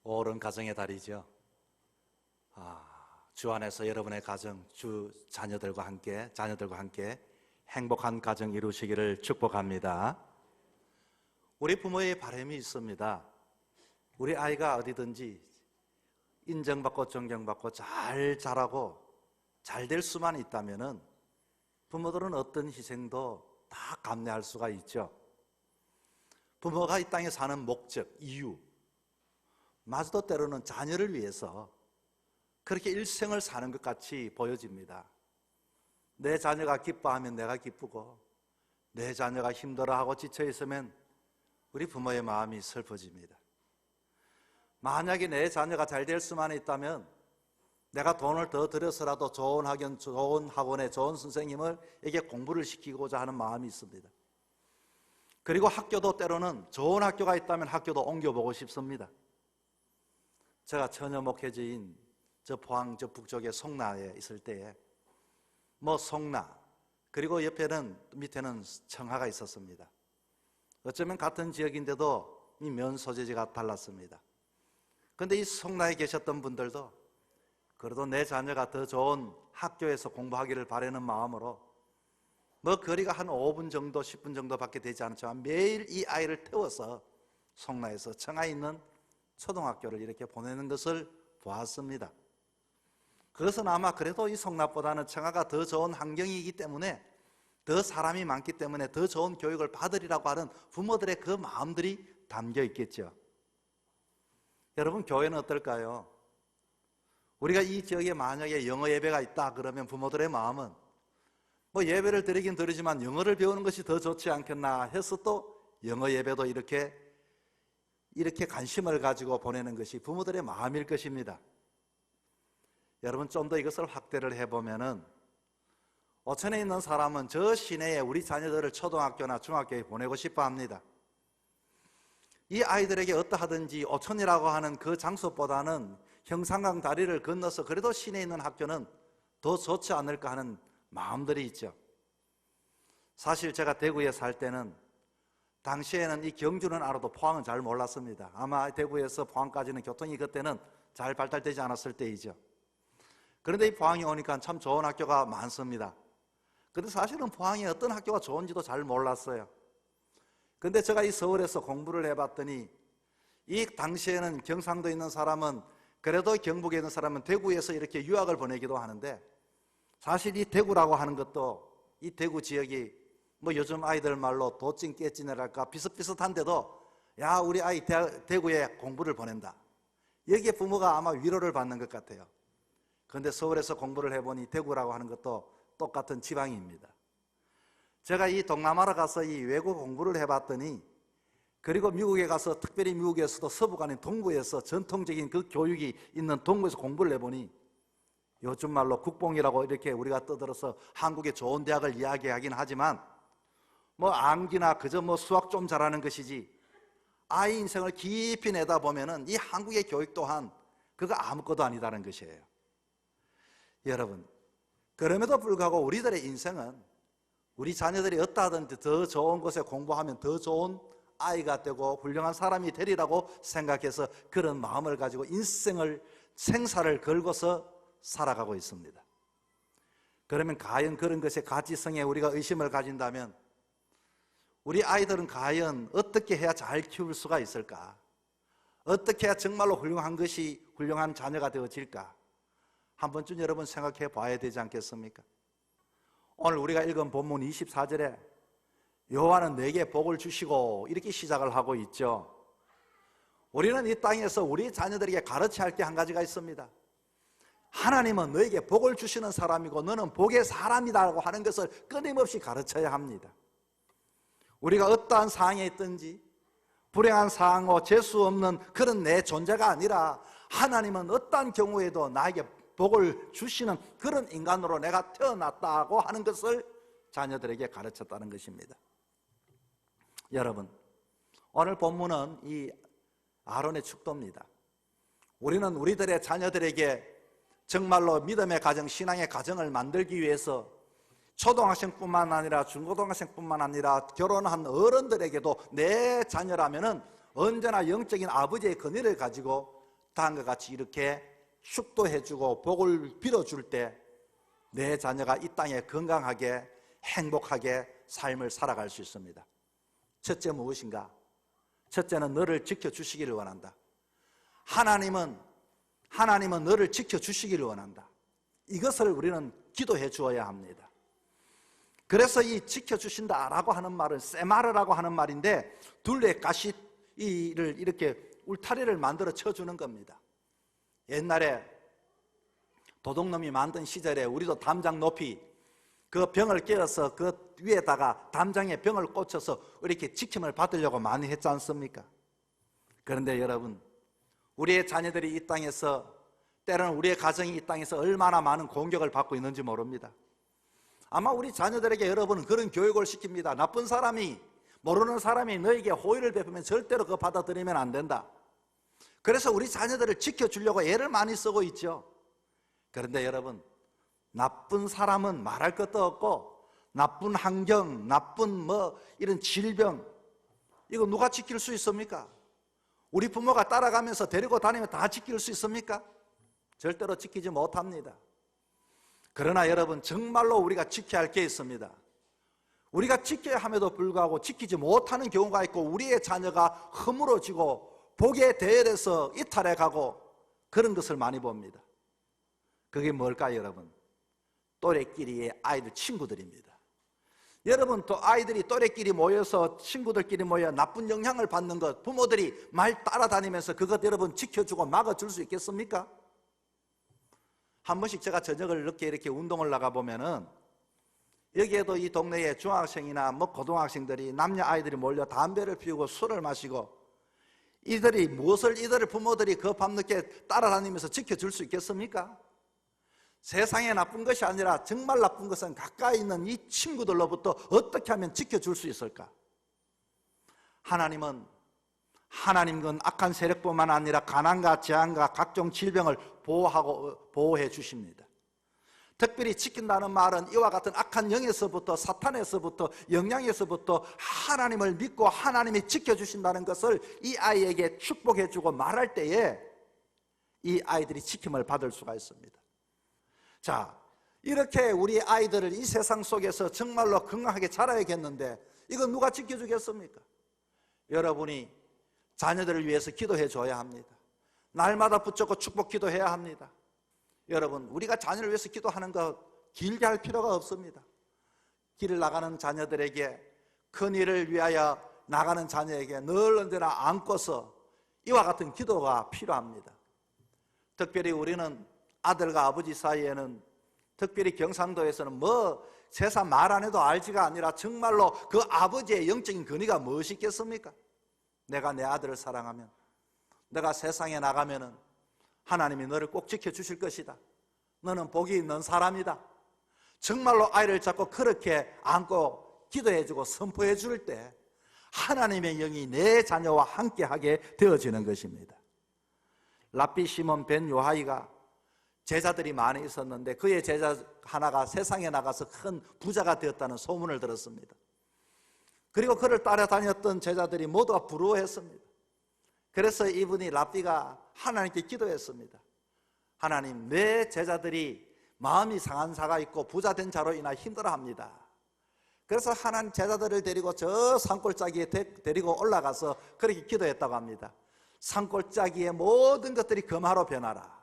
5월은 가정의 달이죠. 주 안에서 여러분의 가정, 자녀들과 함께 행복한 가정 이루시기를 축복합니다. 우리 부모의 바람이 있습니다. 우리 아이가 어디든지 인정받고 존경받고 잘 자라고 잘 될 수만 있다면은 부모들은 어떤 희생도 다 감내할 수가 있죠. 부모가 이 땅에 사는 목적, 이유, 마저도 때로는 자녀를 위해서 그렇게 일생을 사는 것 같이 보여집니다. 내 자녀가 기뻐하면 내가 기쁘고, 내 자녀가 힘들어하고 지쳐있으면 우리 부모의 마음이 슬퍼집니다. 만약에 내 자녀가 잘 될 수만 있다면 내가 돈을 더 들여서라도 좋은 학원, 좋은 학원에 좋은 선생님에게 공부를 시키고자 하는 마음이 있습니다. 그리고 학교도 때로는 좋은 학교가 있다면 학교도 옮겨보고 싶습니다. 제가 처녀 목회지인 포항 북쪽의 송라에 있을 때에 송라 그리고 밑에는 청하가 있었습니다. 어쩌면 같은 지역인데도 이 면 소재지가 달랐습니다. 그런데 이 송라에 계셨던 분들도 그래도 내 자녀가 더 좋은 학교에서 공부하기를 바라는 마음으로 거리가 한 5분 정도 10분 정도밖에 되지 않지만 매일 이 아이를 태워서 송라에서 청하에 있는 초등학교를 이렇게 보내는 것을 보았습니다. 그것은 아마 그래도 이 송라보다는 청하가 더 좋은 환경이기 때문에, 더 사람이 많기 때문에 더 좋은 교육을 받으리라고 하는 부모들의 그 마음들이 담겨 있겠죠. 여러분, 교회는 어떨까요? 우리가 이 지역에 만약에 영어 예배가 있다 그러면 부모들의 마음은 예배를 드리긴 드리지만 영어를 배우는 것이 더 좋지 않겠나 해서 또 영어 예배도 이렇게 관심을 가지고 보내는 것이 부모들의 마음일 것입니다. 여러분, 좀 더 이것을 확대를 해보면은 오천에 있는 사람은 저 시내에 우리 자녀들을 초등학교나 중학교에 보내고 싶어 합니다. 이 아이들에게 어떠하든지 오천이라고 하는 그 장소보다는 형산강 다리를 건너서 그래도 시내에 있는 학교는 더 좋지 않을까 하는 마음들이 있죠. 사실 제가 대구에 살 때는 당시에는 이 경주는 알아도 포항은 잘 몰랐습니다. 아마 대구에서 포항까지는 교통이 그때는 잘 발달되지 않았을 때이죠. 그런데 이 포항에 오니까 참 좋은 학교가 많습니다. 그런데 사실은 포항에 어떤 학교가 좋은지도 잘 몰랐어요. 그런데 제가 이 서울에서 공부를 해봤더니 이 당시에는 경상도에 있는 사람은 그래도 경북에 있는 사람은 대구에서 이렇게 유학을 보내기도 하는데, 사실 이 대구라고 하는 것도 이 대구 지역이 요즘 아이들 말로 도찐 깨찐이랄까 비슷비슷한데도 야, 우리 아이 대구에 공부를 보낸다, 여기에 부모가 아마 위로를 받는 것 같아요. 그런데 서울에서 공부를 해보니 대구라고 하는 것도 똑같은 지방입니다. 제가 이 동남아로 가서 이 외국 공부를 해봤더니, 그리고 미국에 가서 특별히 미국에서도 서부가 아닌 동부에서 전통적인 그 교육이 있는 동부에서 공부를 해보니 요즘 말로 국뽕이라고 이렇게 우리가 떠들어서 한국의 좋은 대학을 이야기하긴 하지만 암기나 그저 수학 좀 잘하는 것이지 아이 인생을 깊이 내다보면은 이 한국의 교육 또한 그거 아무것도 아니다는 것이에요. 여러분, 그럼에도 불구하고 우리들의 인생은 우리 자녀들이 어떠하든지 더 좋은 곳에 공부하면 더 좋은 아이가 되고 훌륭한 사람이 되리라고 생각해서 그런 마음을 가지고 인생을 생사를 걸고서 살아가고 있습니다. 그러면 과연 그런 것의 가치성에 우리가 의심을 가진다면 우리 아이들은 과연 어떻게 해야 잘 키울 수가 있을까? 어떻게 해야 정말로 훌륭한 자녀가 되어질까? 한 번쯤 여러분 생각해 봐야 되지 않겠습니까? 오늘 우리가 읽은 본문 24절에 여호와는 내게 복을 주시고 이렇게 시작을 하고 있죠. 우리는 이 땅에서 우리 자녀들에게 가르쳐야 할 게 한 가지가 있습니다. 하나님은 너에게 복을 주시는 사람이고 너는 복의 사람이라고 하는 것을 끊임없이 가르쳐야 합니다. 우리가 어떠한 상황에 있든지 불행한 상황과 재수 없는 그런 내 존재가 아니라 하나님은 어떠한 경우에도 나에게 복을 주시는 그런 인간으로 내가 태어났다고 하는 것을 자녀들에게 가르쳤다는 것입니다. 여러분, 오늘 본문은 이 아론의 축도입니다. 우리는 우리들의 자녀들에게 정말로 믿음의 가정, 신앙의 가정을 만들기 위해서 초등학생뿐만 아니라 중고등학생뿐만 아니라 결혼한 어른들에게도 내 자녀라면은 언제나 영적인 아버지의 권위를 가지고 다음과 같이 이렇게 축도해주고 복을 빌어줄 때 내 자녀가 이 땅에 건강하게 행복하게 삶을 살아갈 수 있습니다. 첫째 무엇인가? 첫째는 너를 지켜주시기를 원한다. 하나님은 너를 지켜주시기를 원한다. 이것을 우리는 기도해 주어야 합니다. 그래서 이 지켜주신다라고 하는 말은 세마르라고 하는 말인데 둘레 가시를 이렇게 울타리를 만들어 쳐주는 겁니다. 옛날에 도둑놈이 만든 시절에 우리도 담장 높이 그 병을 깨어서 그 위에다가 담장에 병을 꽂혀서 이렇게 지킴을 받으려고 많이 했지 않습니까? 그런데 여러분, 우리의 자녀들이 이 땅에서 때로는 우리의 가정이 이 땅에서 얼마나 많은 공격을 받고 있는지 모릅니다. 아마 우리 자녀들에게 여러분은 그런 교육을 시킵니다. 나쁜 사람이, 모르는 사람이 너에게 호의를 베푸면 절대로 그거 받아들이면 안 된다. 그래서 우리 자녀들을 지켜주려고 애를 많이 쓰고 있죠. 그런데 여러분, 나쁜 사람은 말할 것도 없고 나쁜 환경, 나쁜 이런 질병, 이거 누가 지킬 수 있습니까? 우리 부모가 따라가면서 데리고 다니면 다 지킬 수 있습니까? 절대로 지키지 못합니다. 그러나 여러분, 정말로 우리가 지켜야 할 게 있습니다. 우리가 지켜야 함에도 불구하고 지키지 못하는 경우가 있고 우리의 자녀가 허물어지고 복에 대열해서 이탈해 가고 그런 것을 많이 봅니다. 그게 뭘까요, 여러분? 또래끼리의 아이들, 친구들입니다. 여러분, 또 아이들이 또래끼리 모여서 친구들끼리 모여 나쁜 영향을 받는 것, 부모들이 말 따라다니면서 그것 여러분 지켜주고 막아줄 수 있겠습니까? 한 번씩 제가 저녁을 늦게 이렇게 운동을 나가보면은 여기에도 이 동네에 중학생이나 고등학생들이, 남녀 아이들이 몰려 담배를 피우고 술을 마시고 이들을 부모들이 그 밤늦게 따라다니면서 지켜줄 수 있겠습니까? 세상에 나쁜 것이 아니라 정말 나쁜 것은 가까이 있는 이 친구들로부터 어떻게 하면 지켜줄 수 있을까? 하나님은 악한 세력뿐만 아니라 가난과 재앙과 각종 질병을 보호해 주십니다. 특별히 지킨다는 말은 이와 같은 악한 영에서부터, 사탄에서부터, 영향에서부터 하나님을 믿고 하나님이 지켜주신다는 것을 이 아이에게 축복해 주고 말할 때에 이 아이들이 지킴을 받을 수가 있습니다. 자, 이렇게 우리 아이들을 이 세상 속에서 정말로 건강하게 자라야겠는데 이건 누가 지켜주겠습니까? 여러분이 자녀들을 위해서 기도해 줘야 합니다. 날마다 붙잡고 축복 기도해야 합니다. 여러분, 우리가 자녀를 위해서 기도하는 거 길게 할 필요가 없습니다. 길을 나가는 자녀들에게, 큰 일을 위하여 나가는 자녀에게 늘 언제나 안고서 이와 같은 기도가 필요합니다. 특별히 우리는 아들과 아버지 사이에는, 특별히 경상도에서는 세상 말 안 해도 알지가 아니라 정말로 그 아버지의 영적인 권위가 무엇이 있겠습니까? 내가 내 아들을 사랑하면, 내가 세상에 나가면은 하나님이 너를 꼭 지켜주실 것이다. 너는 복이 있는 사람이다. 정말로 아이를 잡고 그렇게 안고 기도해주고 선포해 줄 때 하나님의 영이 내 자녀와 함께하게 되어지는 것입니다. 랍비 시몬 벤 요하이가 제자들이 많이 있었는데 그의 제자 하나가 세상에 나가서 큰 부자가 되었다는 소문을 들었습니다. 그리고 그를 따라다녔던 제자들이 모두가 부러워했습니다. 그래서 이분이 랍비가 하나님께 기도했습니다. 하나님, 내 제자들이 마음이 상한 자가 있고 부자된 자로 인하 힘들어합니다. 그래서 하나님 제자들을 데리고 저 산골짜기에 데리고 올라가서 그렇게 기도했다고 합니다. 산골짜기의 모든 것들이 금화로 변하라.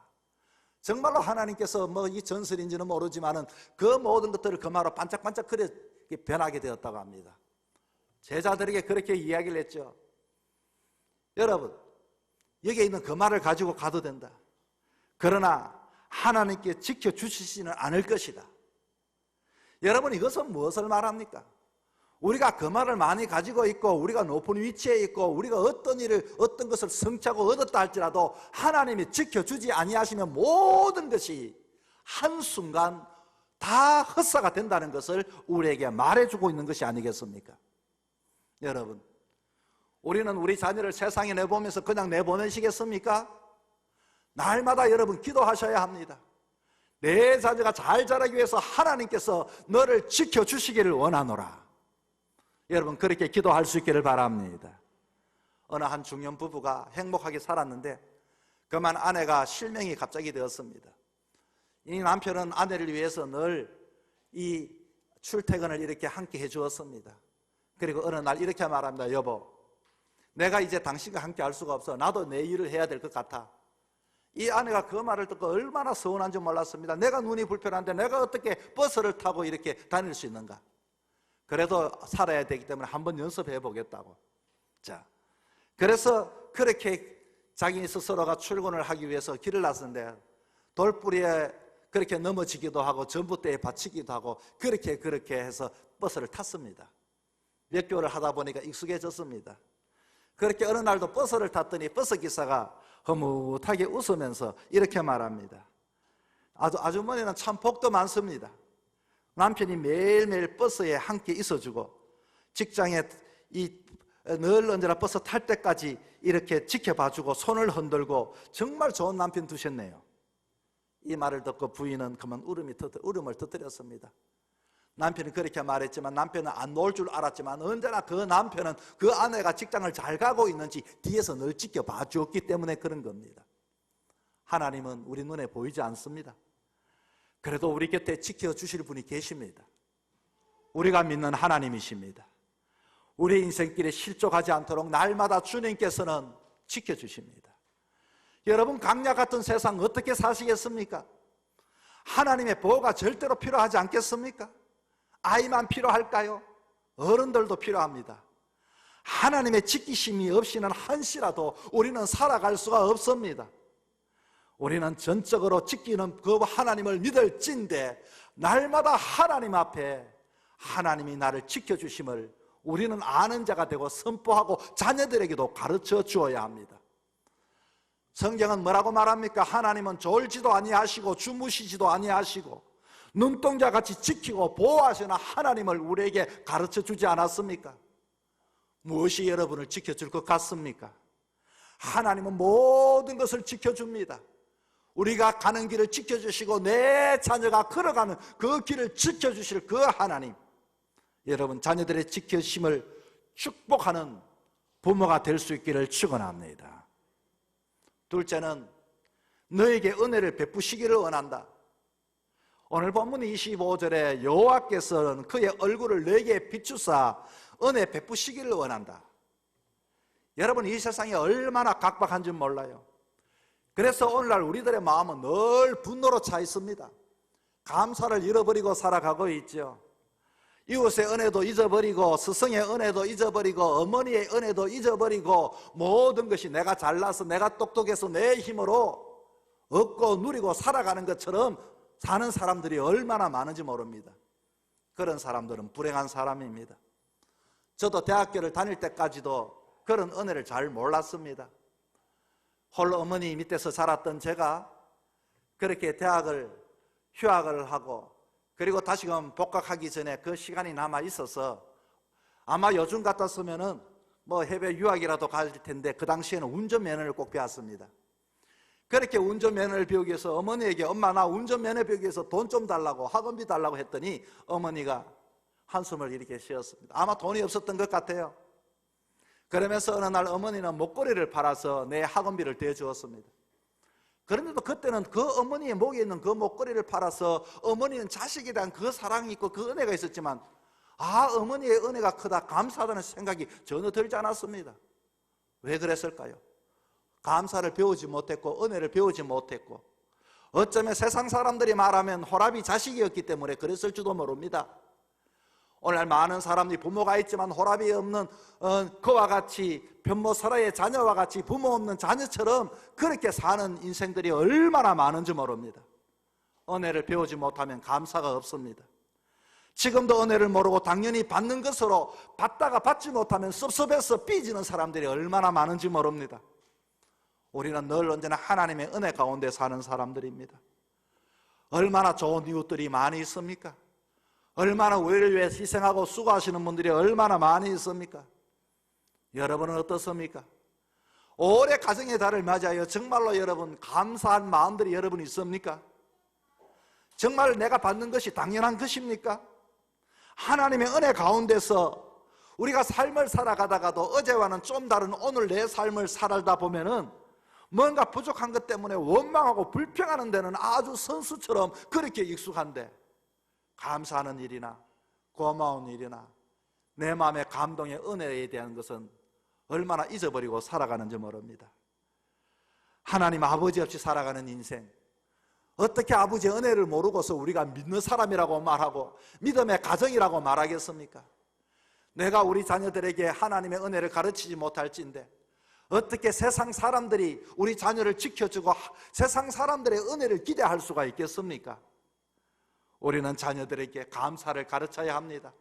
정말로 하나님께서 이 전설인지는 모르지만은 그 모든 것들을 금화로 반짝반짝 변하게 되었다고 합니다. 제자들에게 그렇게 이야기를 했죠. 여러분, 여기에 있는 금화를 가지고 가도 된다. 그러나 하나님께 지켜주시지는 않을 것이다. 여러분, 이것은 무엇을 말합니까? 우리가 금화를 많이 가지고 있고 우리가 높은 위치에 있고 우리가 어떤 것을 성취하고 얻었다 할지라도 하나님이 지켜주지 아니하시면 모든 것이 한순간 다 헛사가 된다는 것을 우리에게 말해주고 있는 것이 아니겠습니까? 여러분, 우리는 우리 자녀를 세상에 내보면서 그냥 내보내시겠습니까? 날마다 여러분 기도하셔야 합니다. 내 자녀가 잘 자라기 위해서 하나님께서 너를 지켜주시기를 원하노라. 여러분 그렇게 기도할 수 있기를 바랍니다. 어느 한 중년 부부가 행복하게 살았는데 그만 아내가 실명이 갑자기 되었습니다. 이 남편은 아내를 위해서 늘 이 출퇴근을 이렇게 함께 해주었습니다. 그리고 어느 날 이렇게 말합니다. 여보, 내가 이제 당신과 함께 할 수가 없어. 나도 내 일을 해야 될 것 같아. 이 아내가 그 말을 듣고 얼마나 서운한지 몰랐습니다. 내가 눈이 불편한데 내가 어떻게 버스를 타고 이렇게 다닐 수 있는가. 그래도 살아야 되기 때문에 한번 연습해 보겠다고. 자, 그래서 그렇게 자기 스스로가 출근을 하기 위해서 길을 나섰는데 돌뿌리에 그렇게 넘어지기도 하고 전봇대에 받치기도 하고 그렇게 해서 버스를 탔습니다. 몇 개월을 하다 보니까 익숙해졌습니다. 그렇게 어느 날도 버스를 탔더니 버스 기사가 허무하게 웃으면서 이렇게 말합니다. 아주머니는 참 복도 많습니다. 남편이 매일매일 버스에 함께 있어주고 직장에 늘 언제나 버스 탈 때까지 이렇게 지켜봐주고 손을 흔들고 정말 좋은 남편 두셨네요. 이 말을 듣고 부인은 그만 울음을 터뜨렸습니다. 남편이 그렇게 말했지만 남편은 안 놓을 줄 알았지만 언제나 그 남편은 그 아내가 직장을 잘 가고 있는지 뒤에서 늘 지켜봐 주었기 때문에 그런 겁니다. 하나님은 우리 눈에 보이지 않습니다. 그래도 우리 곁에 지켜주실 분이 계십니다. 우리가 믿는 하나님이십니다. 우리 인생길에 실족하지 않도록 날마다 주님께서는 지켜주십니다. 여러분 강약 같은 세상 어떻게 사시겠습니까? 하나님의 보호가 절대로 필요하지 않겠습니까? 아이만 필요할까요? 어른들도 필요합니다. 하나님의 지키심이 없이는 한시라도 우리는 살아갈 수가 없습니다. 우리는 전적으로 지키는 그 하나님을 믿을진데 날마다 하나님 앞에 하나님이 나를 지켜주심을 우리는 아는 자가 되고 선포하고 자녀들에게도 가르쳐 주어야 합니다. 성경은 뭐라고 말합니까? 하나님은 졸지도 아니하시고 주무시지도 아니하시고 눈동자같이 지키고 보호하시는 하나님을 우리에게 가르쳐 주지 않았습니까? 무엇이 여러분을 지켜줄 것 같습니까? 하나님은 모든 것을 지켜줍니다. 우리가 가는 길을 지켜주시고 내 자녀가 걸어가는 그 길을 지켜주실 그 하나님, 여러분 자녀들의 지켜심을 축복하는 부모가 될 수 있기를 축원합니다. 둘째는 너에게 은혜를 베푸시기를 원한다. 오늘 본문 25절에 여호와께서는 그의 얼굴을 너에게 비추사 은혜 베푸시기를 원한다. 여러분 이 세상이 얼마나 각박한 줄 몰라요. 그래서 오늘날 우리들의 마음은 늘 분노로 차 있습니다. 감사를 잃어버리고 살아가고 있죠. 이웃의 은혜도 잊어버리고 스승의 은혜도 잊어버리고 어머니의 은혜도 잊어버리고 모든 것이 내가 잘나서 내가 똑똑해서 내 힘으로 얻고 누리고 살아가는 것처럼 사는 사람들이 얼마나 많은지 모릅니다. 그런 사람들은 불행한 사람입니다. 저도 대학교를 다닐 때까지도 그런 은혜를 잘 몰랐습니다. 홀로 어머니 밑에서 자랐던 제가 그렇게 대학을 휴학을 하고 그리고 다시금 복학하기 전에 그 시간이 남아 있어서 아마 요즘 같았으면은 뭐 해외 유학이라도 갈 텐데 그 당시에는 운전면허를 꼭 배웠습니다. 그렇게 운전면허를 배우기 위해서 어머니에게 엄마 나 운전면허 배우기 위해서 돈 좀 달라고 학원비 달라고 했더니 어머니가 한숨을 이렇게 쉬었습니다. 아마 돈이 없었던 것 같아요. 그러면서 어느 날 어머니는 목걸이를 팔아서 내 학원비를 대주었습니다. 그런데도 그때는 그 어머니의 목에 있는 그 목걸이를 팔아서 어머니는 자식에 대한 그 사랑이 있고 그 은혜가 있었지만 어머니의 은혜가 크다 감사하다는 생각이 전혀 들지 않았습니다. 왜 그랬을까요? 감사를 배우지 못했고 은혜를 배우지 못했고 어쩌면 세상 사람들이 말하면 호랍이 자식이었기 때문에 그랬을지도 모릅니다. 오늘 많은 사람들이 부모가 있지만 호랍이 없는 그와 같이 변모 설아의 자녀와 같이 부모 없는 자녀처럼 그렇게 사는 인생들이 얼마나 많은지 모릅니다. 은혜를 배우지 못하면 감사가 없습니다. 지금도 은혜를 모르고 당연히 받는 것으로 받다가 받지 못하면 섭섭해서 삐지는 사람들이 얼마나 많은지 모릅니다. 우리는 늘 언제나 하나님의 은혜 가운데 사는 사람들입니다. 얼마나 좋은 이웃들이 많이 있습니까? 얼마나 우리를 위해 희생하고 수고하시는 분들이 얼마나 많이 있습니까? 여러분은 어떻습니까? 올해 가정의 달을 맞이하여 정말로 여러분 감사한 마음들이 여러분 있습니까? 정말 내가 받는 것이 당연한 것입니까? 하나님의 은혜 가운데서 우리가 삶을 살아가다가도 어제와는 좀 다른 오늘 내 삶을 살다 보면은 뭔가 부족한 것 때문에 원망하고 불평하는 데는 아주 선수처럼 그렇게 익숙한데, 감사하는 일이나 고마운 일이나 내 마음의 감동의 은혜에 대한 것은 얼마나 잊어버리고 살아가는지 모릅니다. 하나님 아버지 없이 살아가는 인생, 어떻게 아버지의 은혜를 모르고서 우리가 믿는 사람이라고 말하고 믿음의 가정이라고 말하겠습니까? 내가 우리 자녀들에게 하나님의 은혜를 가르치지 못할진데 어떻게 세상 사람들이 우리 자녀를 지켜주고 세상 사람들의 은혜를 기대할 수가 있겠습니까? 우리는 자녀들에게 감사를 가르쳐야 합니다.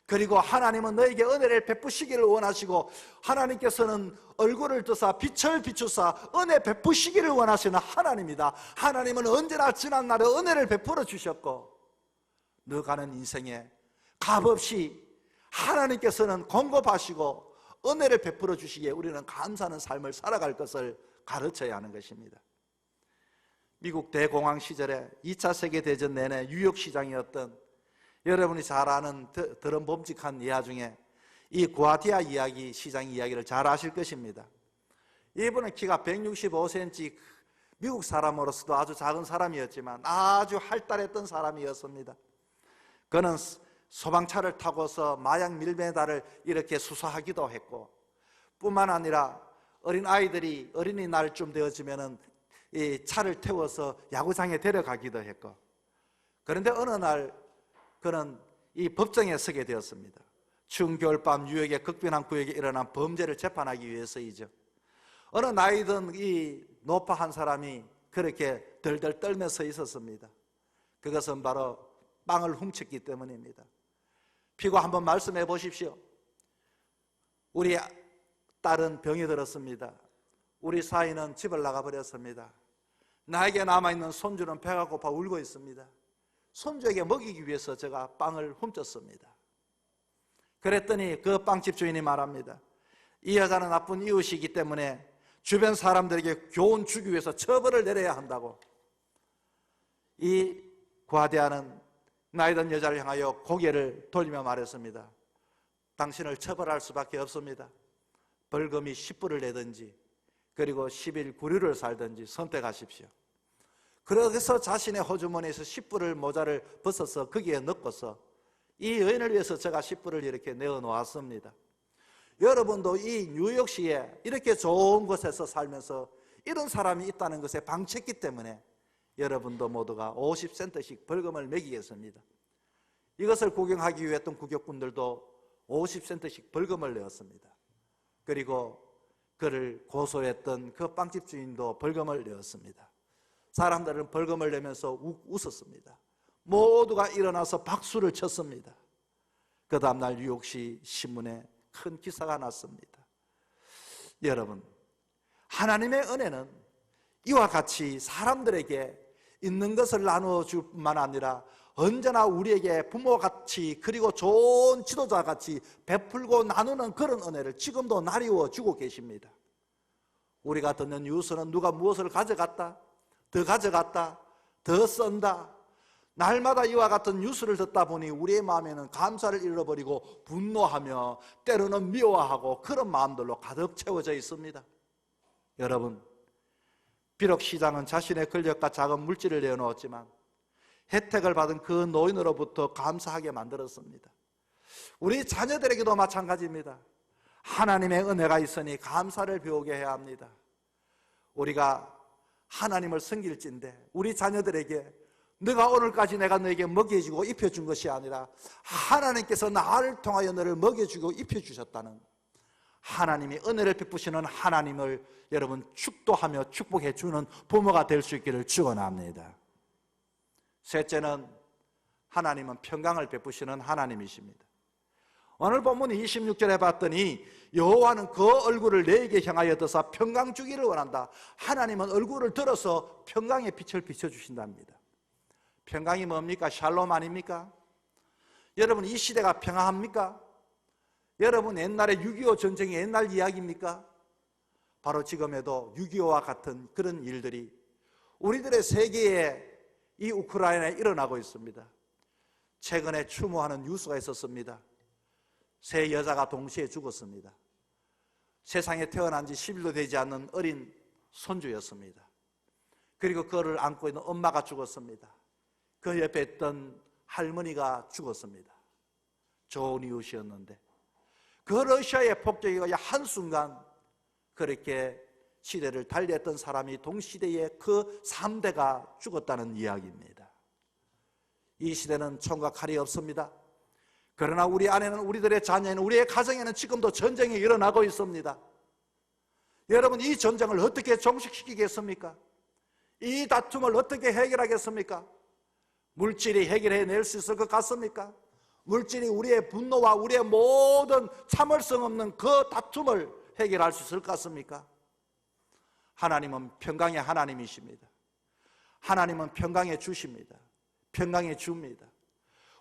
그리고 하나님은 너에게 은혜를 베푸시기를 원하시고, 하나님께서는 얼굴을 뜨사 빛을 비추사 은혜 베푸시기를 원하시는 하나님이다. 하나님은 언제나 지난 날에 은혜를 베풀어 주셨고, 너 가는 인생에 값없이 하나님께서는 공급하시고 은혜를 베풀어 주시기에 우리는 감사하는 삶을 살아갈 것을 가르쳐야 하는 것입니다. 미국 대공황 시절에 2차 세계대전 내내 뉴욕시장이었던, 여러분이 잘 아는 드럼범직한 예화 중에 이 구아티아 이야기, 시장 이야기를 잘 아실 것입니다. 이분은 키가 165cm, 미국 사람으로서도 아주 작은 사람이었지만 아주 활달했던 사람이었습니다. 그는 소방차를 타고서 마약 밀매다를 이렇게 수사하기도 했고, 뿐만 아니라 어린아이들이 어린이날쯤 되어지면은 이 차를 태워서 야구장에 데려가기도 했고, 그런데 어느 날 그는 이 법정에 서게 되었습니다. 추운 겨울밤 뉴욕의 극빈한 구역에 일어난 범죄를 재판하기 위해서이죠. 어느 나이든 이 노파 한 사람이 그렇게 덜덜 떨며 서 있었습니다. 그것은 바로 빵을 훔쳤기 때문입니다. 피고 한번 말씀해 보십시오. 우리 딸은 병이 들었습니다. 우리 사위는 집을 나가버렸습니다. 나에게 남아있는 손주는 배가 고파 울고 있습니다. 손주에게 먹이기 위해서 제가 빵을 훔쳤습니다. 그랬더니 그 빵집 주인이 말합니다. 이 여자는 나쁜 이웃이기 때문에 주변 사람들에게 교훈 주기 위해서 처벌을 내려야 한다고. 이 과대하는 나이든 여자를 향하여 고개를 돌리며 말했습니다. 당신을 처벌할 수밖에 없습니다. 벌금이 10불을 내든지 그리고 10일 구류를 살든지 선택하십시오. 그래서 자신의 호주머니에서 10불을 모자를 벗어서 거기에 넣고서 이 여인을 위해서 제가 10불을 이렇게 내어놓았습니다. 여러분도 이 뉴욕시에 이렇게 좋은 곳에서 살면서 이런 사람이 있다는 것에 방치했기 때문에 여러분도 모두가 50센트씩 벌금을 매기겠습니다. 이것을 구경하기 위해 했던 구경꾼들도 50센트씩 벌금을 내었습니다. 그리고 그를 고소했던 그 빵집 주인도 벌금을 내었습니다. 사람들은 벌금을 내면서 웃었습니다. 모두가 일어나서 박수를 쳤습니다. 그 다음날 뉴욕시 신문에 큰 기사가 났습니다. 여러분, 하나님의 은혜는 이와 같이 사람들에게 있는 것을 나누어 줄 뿐만 아니라 언제나 우리에게 부모같이 그리고 좋은 지도자같이 베풀고 나누는 그런 은혜를 지금도 나누어 주고 계십니다. 우리가 듣는 뉴스는 누가 무엇을 가져갔다, 더 가져갔다, 더 쓴다, 날마다 이와 같은 뉴스를 듣다 보니 우리의 마음에는 감사를 잃어버리고 분노하며 때로는 미워하고 그런 마음들로 가득 채워져 있습니다. 여러분, 비록 시장은 자신의 권력과 작은 물질을 내어놓았지만 혜택을 받은 그 노인으로부터 감사하게 만들었습니다. 우리 자녀들에게도 마찬가지입니다. 하나님의 은혜가 있으니 감사를 배우게 해야 합니다. 우리가 하나님을 섬길진데 우리 자녀들에게 너가 오늘까지 내가 너에게 먹여주고 입혀준 것이 아니라 하나님께서 나를 통하여 너를 먹여주고 입혀주셨다는 하나님이 은혜를 베푸시는 하나님을 여러분 축도하며 축복해 주는 부모가 될 수 있기를 축원합니다. 셋째는 하나님은 평강을 베푸시는 하나님이십니다. 오늘 본문 26절에 봤더니 여호와는 그 얼굴을 내게 향하여 드사 평강 주기를 원한다. 하나님은 얼굴을 들어서 평강의 빛을 비춰주신답니다. 평강이 뭡니까? 샬롬 아닙니까? 여러분, 이 시대가 평화합니까? 여러분, 옛날에 6.25 전쟁이 옛날 이야기입니까? 바로 지금에도 6.25와 같은 그런 일들이 우리들의 세계에 이 우크라이나에 일어나고 있습니다. 최근에 추모하는 뉴스가 있었습니다. 세 여자가 동시에 죽었습니다. 세상에 태어난 지 10일도 되지 않는 어린 손주였습니다. 그리고 그를 안고 있는 엄마가 죽었습니다. 그 옆에 있던 할머니가 죽었습니다. 좋은 이웃이었는데 그 러시아의 폭격이 한순간 그렇게 시대를 달리했던 사람이 동시대에 그 3대가 죽었다는 이야기입니다. 이 시대는 총과 칼이 없습니다. 그러나 우리 안에는, 우리들의 자녀에는, 우리의 가정에는 지금도 전쟁이 일어나고 있습니다. 여러분, 이 전쟁을 어떻게 종식시키겠습니까? 이 다툼을 어떻게 해결하겠습니까? 물질이 해결해낼 수 있을 것 같습니까? 물질이 우리의 분노와 우리의 모든 참을성 없는 그 다툼을 해결할 수 있을 것 같습니까? 하나님은 평강의 하나님이십니다. 하나님은 평강의 주십니다. 평강의 주입니다.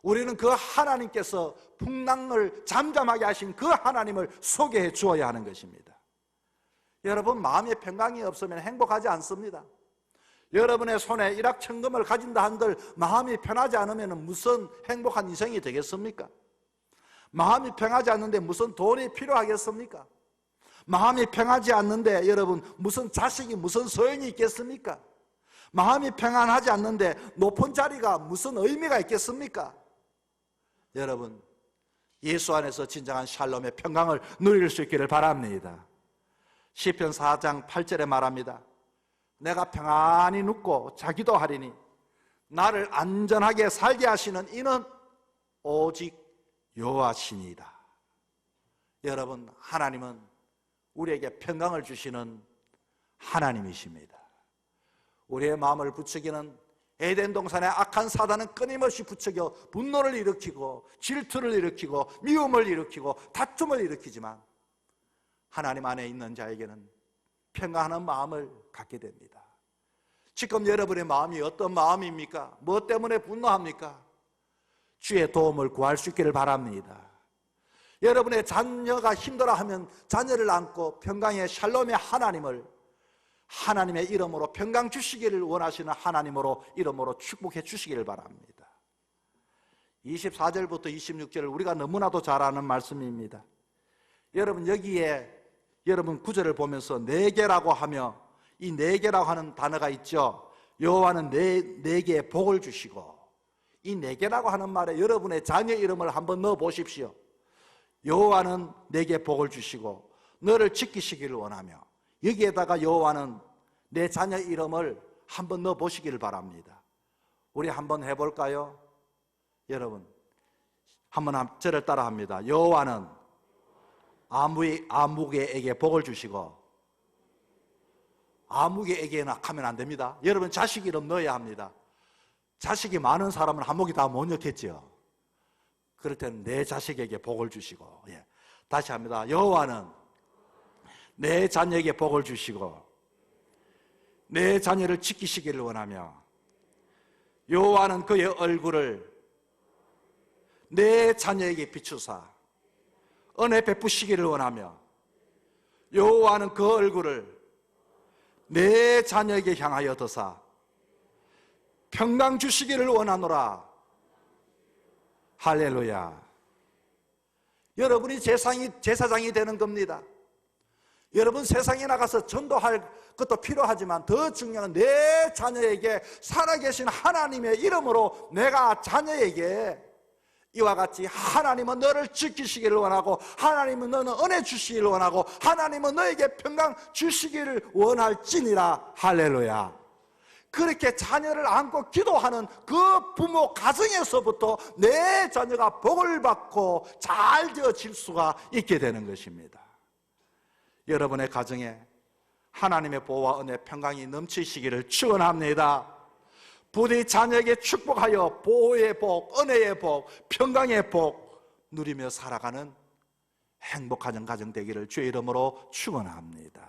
우리는 그 하나님께서 풍랑을 잠잠하게 하신 그 하나님을 소개해 주어야 하는 것입니다. 여러분, 마음에 평강이 없으면 행복하지 않습니다. 여러분의 손에 일확천금을 가진다 한들 마음이 편하지 않으면 무슨 행복한 인생이 되겠습니까? 마음이 평하지 않는데 무슨 돈이 필요하겠습니까? 마음이 평하지 않는데 여러분 무슨 자식이 무슨 소용이 있겠습니까? 마음이 평안하지 않는데 높은 자리가 무슨 의미가 있겠습니까? 여러분, 예수 안에서 진정한 샬롬의 평강을 누릴 수 있기를 바랍니다. 시편 4장 8절에 말합니다. 내가 평안히 눕고 자기도 하리니 나를 안전하게 살게 하시는 이는 오직 여호와시니이다. 여러분, 하나님은 우리에게 평강을 주시는 하나님이십니다. 우리의 마음을 부추기는 에덴 동산의 악한 사단은 끊임없이 부추겨 분노를 일으키고 질투를 일으키고 미움을 일으키고 다툼을 일으키지만 하나님 안에 있는 자에게는 평안한 마음을 갖게 됩니다. 지금 여러분의 마음이 어떤 마음입니까? 무엇 때문에 분노합니까? 주의 도움을 구할 수 있기를 바랍니다. 여러분의 자녀가 힘들어하면 자녀를 안고 평강의 샬롬의 하나님을, 하나님의 이름으로 평강 주시기를 원하시는 하나님으로 이름으로 축복해 주시기를 바랍니다. 24절부터 26절을 우리가 너무나도 잘 아는 말씀입니다. 여러분, 여기에 여러분 구절을 보면서 네 개라고 하며 이 네 개라고 하는 단어가 있죠. 여호와는 네 개의 복을 주시고, 이 네 개라고 하는 말에 여러분의 자녀 이름을 한번 넣어 보십시오. 여호와는 내게 복을 주시고 너를 지키시기를 원하며, 여기에다가 여호와는 내 자녀 이름을 한번 넣어 보시기를 바랍니다. 우리 한번 해볼까요? 여러분, 한번 저를 따라 합니다. 여호와는 아무개에게 복을 주시고, 아무개에게나 하면 안 됩니다. 여러분, 자식 이름 넣어야 합니다. 자식이 많은 사람은 한목이 다 못 넣겠죠. 그럴 때는 내 자식에게 복을 주시고, 다시 합니다. 여호와는 내 자녀에게 복을 주시고 내 자녀를 지키시기를 원하며, 여호와는 그의 얼굴을 내 자녀에게 비추사 은혜 베푸시기를 원하며, 여호와는 그 얼굴을 내 자녀에게 향하여 드사 평강 주시기를 원하노라. 할렐루야. 여러분이 제사장이 되는 겁니다. 여러분, 세상에 나가서 전도할 것도 필요하지만 더 중요한 건 내 자녀에게 살아계신 하나님의 이름으로 내가 자녀에게 이와 같이, 하나님은 너를 지키시기를 원하고, 하나님은 너는 은혜 주시기를 원하고, 하나님은 너에게 평강 주시기를 원할지니라. 할렐루야. 그렇게 자녀를 안고 기도하는 그 부모 가정에서부터 내 자녀가 복을 받고 잘 되어질 수가 있게 되는 것입니다. 여러분의 가정에 하나님의 보호와 은혜, 평강이 넘치시기를 축원합니다. 부디 자녀에게 축복하여 보호의 복, 은혜의 복, 평강의 복 누리며 살아가는 행복한 가정 되기를 주의 이름으로 축원합니다.